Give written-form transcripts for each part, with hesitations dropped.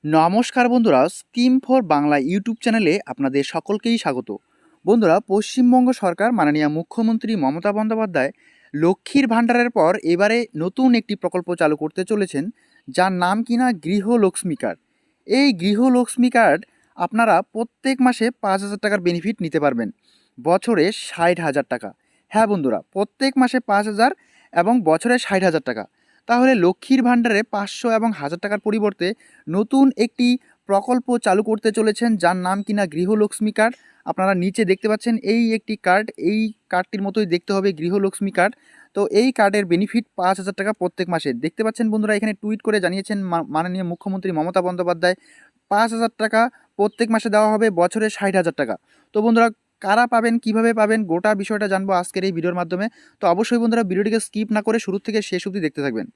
নমস্কার বন্ধুরা, scheme for Bangla YouTube চ্যানেলে আপনাদের সকলকেই স্বাগত। বন্ধুরা, পশ্চিমবঙ্গ সরকার মাননীয় মুখ্যমন্ত্রী মমতা বন্দ্যোপাধ্যায় লক্ষ্মীর ভাণ্ডারের পর এবারে নতুন একটি প্রকল্প চালু করতে চলেছেন, যার নাম কিনা গৃহলক্ষ্মী কার্ড। এই গৃহলক্ষ্মী কার্ড আপনারা প্রত্যেক মাসে 5,000 টাকার বেনিফিট নিতে পারবেন, বছরে 60,000 টাকা। হ্যাঁ বন্ধুরা, প্রত্যেক মাসে 5,000 এবং বছরে 60,000 টাকা। তাহলে লক্ষ্মীর ভাণ্ডারে 500 এবং 1,000 টাকার পরিবর্তে নতুন একটি প্রকল্প চালু করতে চলেছেন, যার নাম কিনা গৃহলক্ষ্মী কার্ড। আপনারা নিচে দেখতে পাচ্ছেন এই একটি কার্ড, এই কার্ডটির মতোই দেখতে হবে গৃহলক্ষ্মী কার্ড। তো এই কার্ডের বেনিফিট 5,000 টাকা প্রত্যেক মাসে। দেখতে পাচ্ছেন বন্ধুরা, এখানে টুইট করে জানিয়েছেন মাননীয় মুখ্যমন্ত্রী মমতা বন্দ্যোপাধ্যায় 5,000 টাকা প্রত্যেক মাসে দেওয়া হবে, বছরে 60,000 টাকা। তো বন্ধুরা, কারা পাবেন, কিভাবে পাবেন, গোটা বিষয়টা জানবো আজকের এই ভিডিওর মাধ্যমে। তো অবশ্যই বন্ধুরা, ভিডিওটিকে স্কিপ না করে শুরু থেকে শেষ অবধি দেখতে থাকবেন।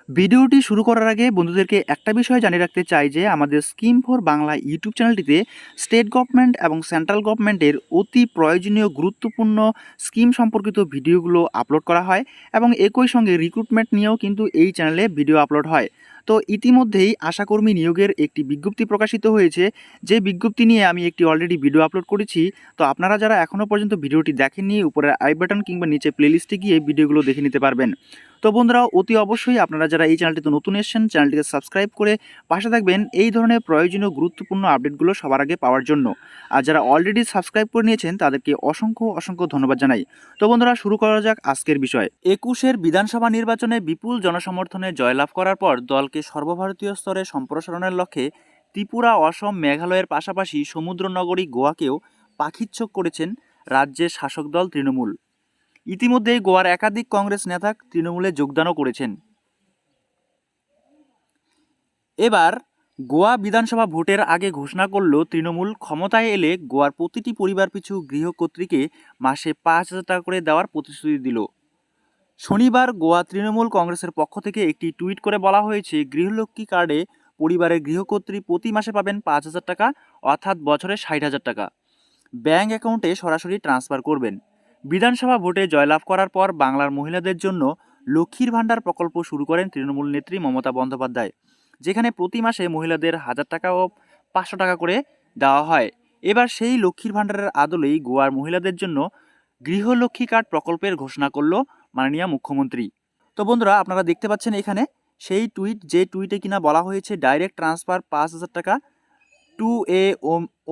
ভিডিওটি শুরু করার আগে বন্ধুদেরকে একটা বিষয় জানিয়ে রাখতে চাই যে আমাদের স্কিম ফর বাংলা ইউটিউব চ্যানেলটিতে স্টেট গভর্নমেন্ট এবং সেন্ট্রাল গভর্নমেন্টের অতি প্রয়োজনীয় গুরুত্বপূর্ণ স্কিম সম্পর্কিত ভিডিওগুলো আপলোড করা হয় এবং একই সঙ্গে রিক্রুটমেন্ট নিয়েও কিন্তু এই চ্যানেলে ভিডিও আপলোড হয়। তো ইতিমধ্যেই আশাকর্মী নিয়োগের একটি বিজ্ঞপ্তি প্রকাশিত হয়েছে, যে বিজ্ঞপ্তি নিয়ে আমি একটি অলরেডি ভিডিও আপলোড করেছি। তো আপনারা যারা এখনও পর্যন্ত ভিডিওটি দেখেননি, উপরে আই বাটন কিংবা নিচে প্লেলিস্টে গিয়ে ভিডিওগুলো দেখে নিতে পারবেন। তো বন্ধুরা, অতি অবশ্যই আপনারা যারা এই চ্যানেলটিতে নতুন এসেছেন, চ্যানেলটিকে সাবস্ক্রাইব করে পাশে থাকবেন এই ধরনের প্রয়োজনীয় গুরুত্বপূর্ণ আপডেটগুলো সবার আগে পাওয়ার জন্য। আর যারা অলরেডি সাবস্ক্রাইব করে নিয়েছেন তাদেরকে অসংখ্য অসংখ্য ধন্যবাদ জানাই। তো বন্ধুরা, শুরু করা যাক আজকের বিষয়। 21-এর বিধানসভা নির্বাচনে বিপুল জনসমর্থনে জয়লাভ করার পর দলকে সর্বভারতীয় স্তরে সম্প্রসারণের লক্ষ্যে ত্রিপুরা, অসম, মেঘালয়ের পাশাপাশি সমুদ্রনগরী গোয়াকেও পাখিচ্ছক করেছেন রাজ্যের শাসক দল তৃণমূল। ইতিমধ্যেই গোয়ার একাধিক কংগ্রেস নেতা তৃণমূলে যোগদানও করেছেন। এবার গোয়া বিধানসভা ভোটের আগে ঘোষণা করল তৃণমূল ক্ষমতায় এলে গোয়ার প্রতিটি পরিবার পিছু গৃহকর্ত্রীকে মাসে 5,000 টাকা করে দেওয়ার প্রতিশ্রুতি দিল। শনিবার গোয়া তৃণমূল কংগ্রেসের পক্ষ থেকে একটি টুইট করে বলা হয়েছে, গৃহলক্ষ্মী কার্ডে পরিবারের গৃহকর্ত্রী প্রতি মাসে পাবেন 5,000 টাকা, অর্থাৎ বছরে 60,000 টাকা। ব্যাঙ্ক অ্যাকাউন্টে সরাসরি ট্রান্সফার করবেন। বিধানসভা ভোটে জয়লাভ করার পর বাংলার মহিলাদের জন্য লক্ষ্মীর ভাণ্ডার প্রকল্প শুরু করেন তৃণমূল নেত্রী মমতা বন্দ্যোপাধ্যায়, যেখানে প্রতি মাসে মহিলাদের 1,000 টাকা ও 500 টাকা করে দেওয়া হয়। এবার সেই লক্ষ্মীর ভাণ্ডারের আদলেই গোয়ার মহিলাদের জন্য গৃহলক্ষ্মী কার্ড প্রকল্পের ঘোষণা করল মাননীয় মুখ্যমন্ত্রী। তো বন্ধুরা, আপনারা দেখতে পাচ্ছেন এখানে সেই টুইট, যে টুইটে কিনা বলা হয়েছে ডাইরেক্ট ট্রান্সফার 5,000 টাকা to a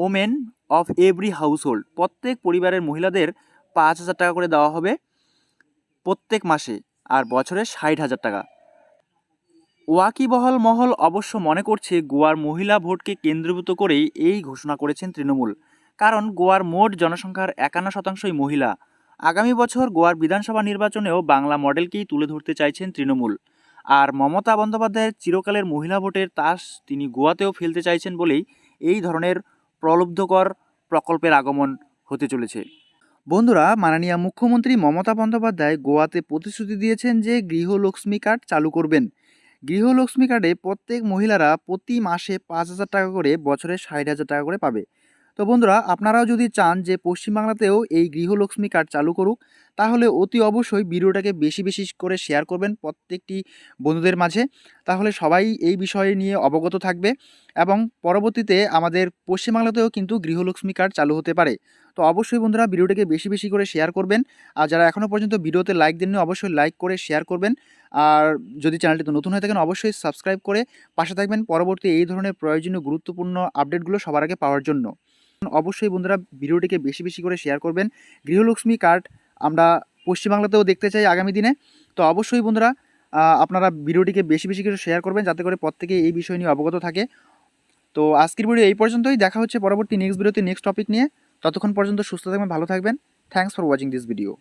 women of every household. প্রত্যেক পরিবারের মহিলাদের 5,000 টাকা করে দেওয়া হবে প্রত্যেক মাসে, আর বছরে 60,000 টাকা। ওয়াকিবহাল মহল অবশ্য মনে করছে গোয়ার মহিলা ভোটকে কেন্দ্রীভূত করেই এই ঘোষণা করেছেন তৃণমূল, কারণ গোয়ার মোট জনসংখ্যার 51%ই মহিলা। আগামী বছর গোয়ার বিধানসভা নির্বাচনেও বাংলা মডেলকেই তুলে ধরতে চাইছেন তৃণমূল। আর মমতা বন্দ্যোপাধ্যায়ের চিরকালের মহিলা ভোটের তাস তিনি গোয়াতেও ফেলতে চাইছেন বলেই এই ধরনের প্রলুব্ধকর প্রকল্পের আগমন হতে চলেছে। বন্ধুরা, মাননীয় মুখ্যমন্ত্রী মমতা বন্দ্যোপাধ্যায় গোয়াতে প্রতিশ্রুতি দিয়েছেন যে গৃহলক্ষ্মী কার্ড চালু করবেন। গৃহলক্ষ্মী কার্ডে প্রত্যেক মহিলারা প্রতি মাসে 5,000 টাকা করে, বছরে 60,000 টাকা করে পাবে। তো বন্ধুরা, আপনারাও যদি চান যে পশ্চিমবাংলাতেও এই গৃহলক্ষ্মী কার্ড চালু করুক, তাহলে অতি অবশ্যই ভিডিওটাকে বেশি বেশি করে শেয়ার করবেন প্রত্যেকটি বন্ধুদের মাঝে। তাহলে সবাই এই বিষয় নিয়ে অবগত থাকবে এবং পরবর্তীতে আমাদের পশ্চিমবাংলাতেও কিন্তু গৃহলক্ষ্মী কার্ড চালু হতে পারে। তো অবশ্যই বন্ধুরা, ভিডিওটিকে বেশি বেশি করে শেয়ার করবেন। আর যারা এখনও পর্যন্ত ভিডিওতে লাইক দেননি, অবশ্যই লাইক করে শেয়ার করবেন। আর যদি চ্যানেলটিতে নতুন হয়ে থাকেন, অবশ্যই সাবস্ক্রাইব করে পাশে থাকবেন পরবর্তী এই ধরনের প্রয়োজনীয় গুরুত্বপূর্ণ আপডেটগুলো সবার আগে পাওয়ার জন্য। অবশ্যই বন্ধুরা, ভিডিওটিকে বেশি বেশি করে শেয়ার করবেন। গৃহলক্ষ্মী কার্ড আমরা পশ্চিমবাংলাতেও দেখতে চাই আগামী দিনে। তো অবশ্যই বন্ধুরা, আপনারা ভিডিওটিকে বেশি বেশি করে শেয়ার করবেন, যাতে করে প্রত্যেকে এই বিষয় নিয়ে অবগত থাকে। তো আজকের ভিডিও এই পর্যন্তই। দেখা হচ্ছে পরবর্তী নেক্সট ভিডিওতে নেক্সট টপিক নিয়ে। ততক্ষণ পর্যন্ত সুস্থ থাকবেন, ভালো থাকবেন। Thanks for watching this video.